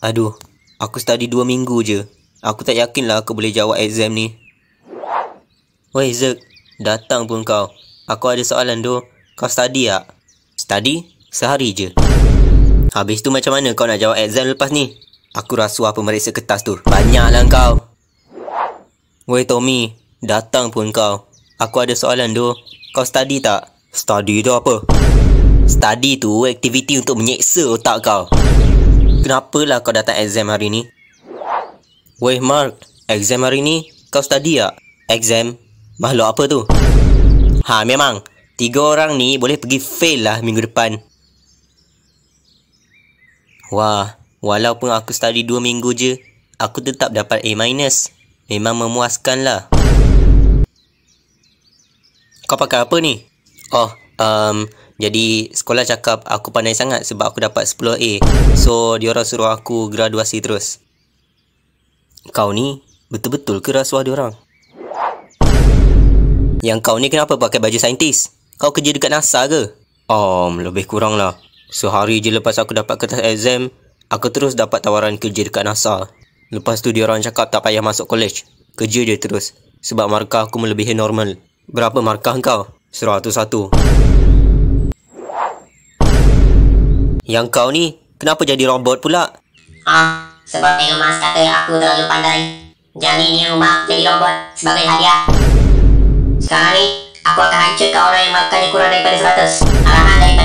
Aduh, aku study 2 minggu je. Aku tak yakin lah aku boleh jawab exam ni. Weh Zek, datang pun kau. Aku ada soalan tu. Kau study tak? Study? Sehari je. Habis tu macam mana kau nak jawab exam lepas ni? Aku rasuah pemeriksa kertas tu. Banyaklah kau. Weh Tommy, datang pun kau. Aku ada soalan tu. Kau study tak? Study tu apa? Study tu aktiviti untuk menyeksa otak kau. Kenapalah kau datang exam hari ni? Weh Mark, exam hari ni kau study tak? Exam? Makhluk apa tu? Ha memang, 3 orang ni boleh pergi fail lah minggu depan. Wah, walaupun aku study 2 minggu je, aku tetap dapat A-. Memang memuaskan lah. Kau pakai apa ni? Oh, jadi sekolah cakap aku pandai sangat sebab aku dapat 10 A. So, diorang suruh aku graduasi terus. Kau ni betul-betul ke rasuah diorang? Yang kau ni kenapa pakai baju saintis? Kau kerja dekat NASA ke? Lebih kurang lah. Sehari je lepas aku dapat kertas exam, aku terus dapat tawaran kerja dekat NASA. Lepas tu diorang cakap tak payah masuk college. Kerja je terus. Sebab markah aku melebihi normal. Berapa markah kau? 101. Yang kau ni, kenapa jadi robot pula? Sebab Elon Musk kata aku terlalu pandai. Jadi ni rumah aku jadi robot sebagai hadiah. Sekarang ni, aku akan hancurkan orang yang markahnya kurang daripada 100. Arahan daripada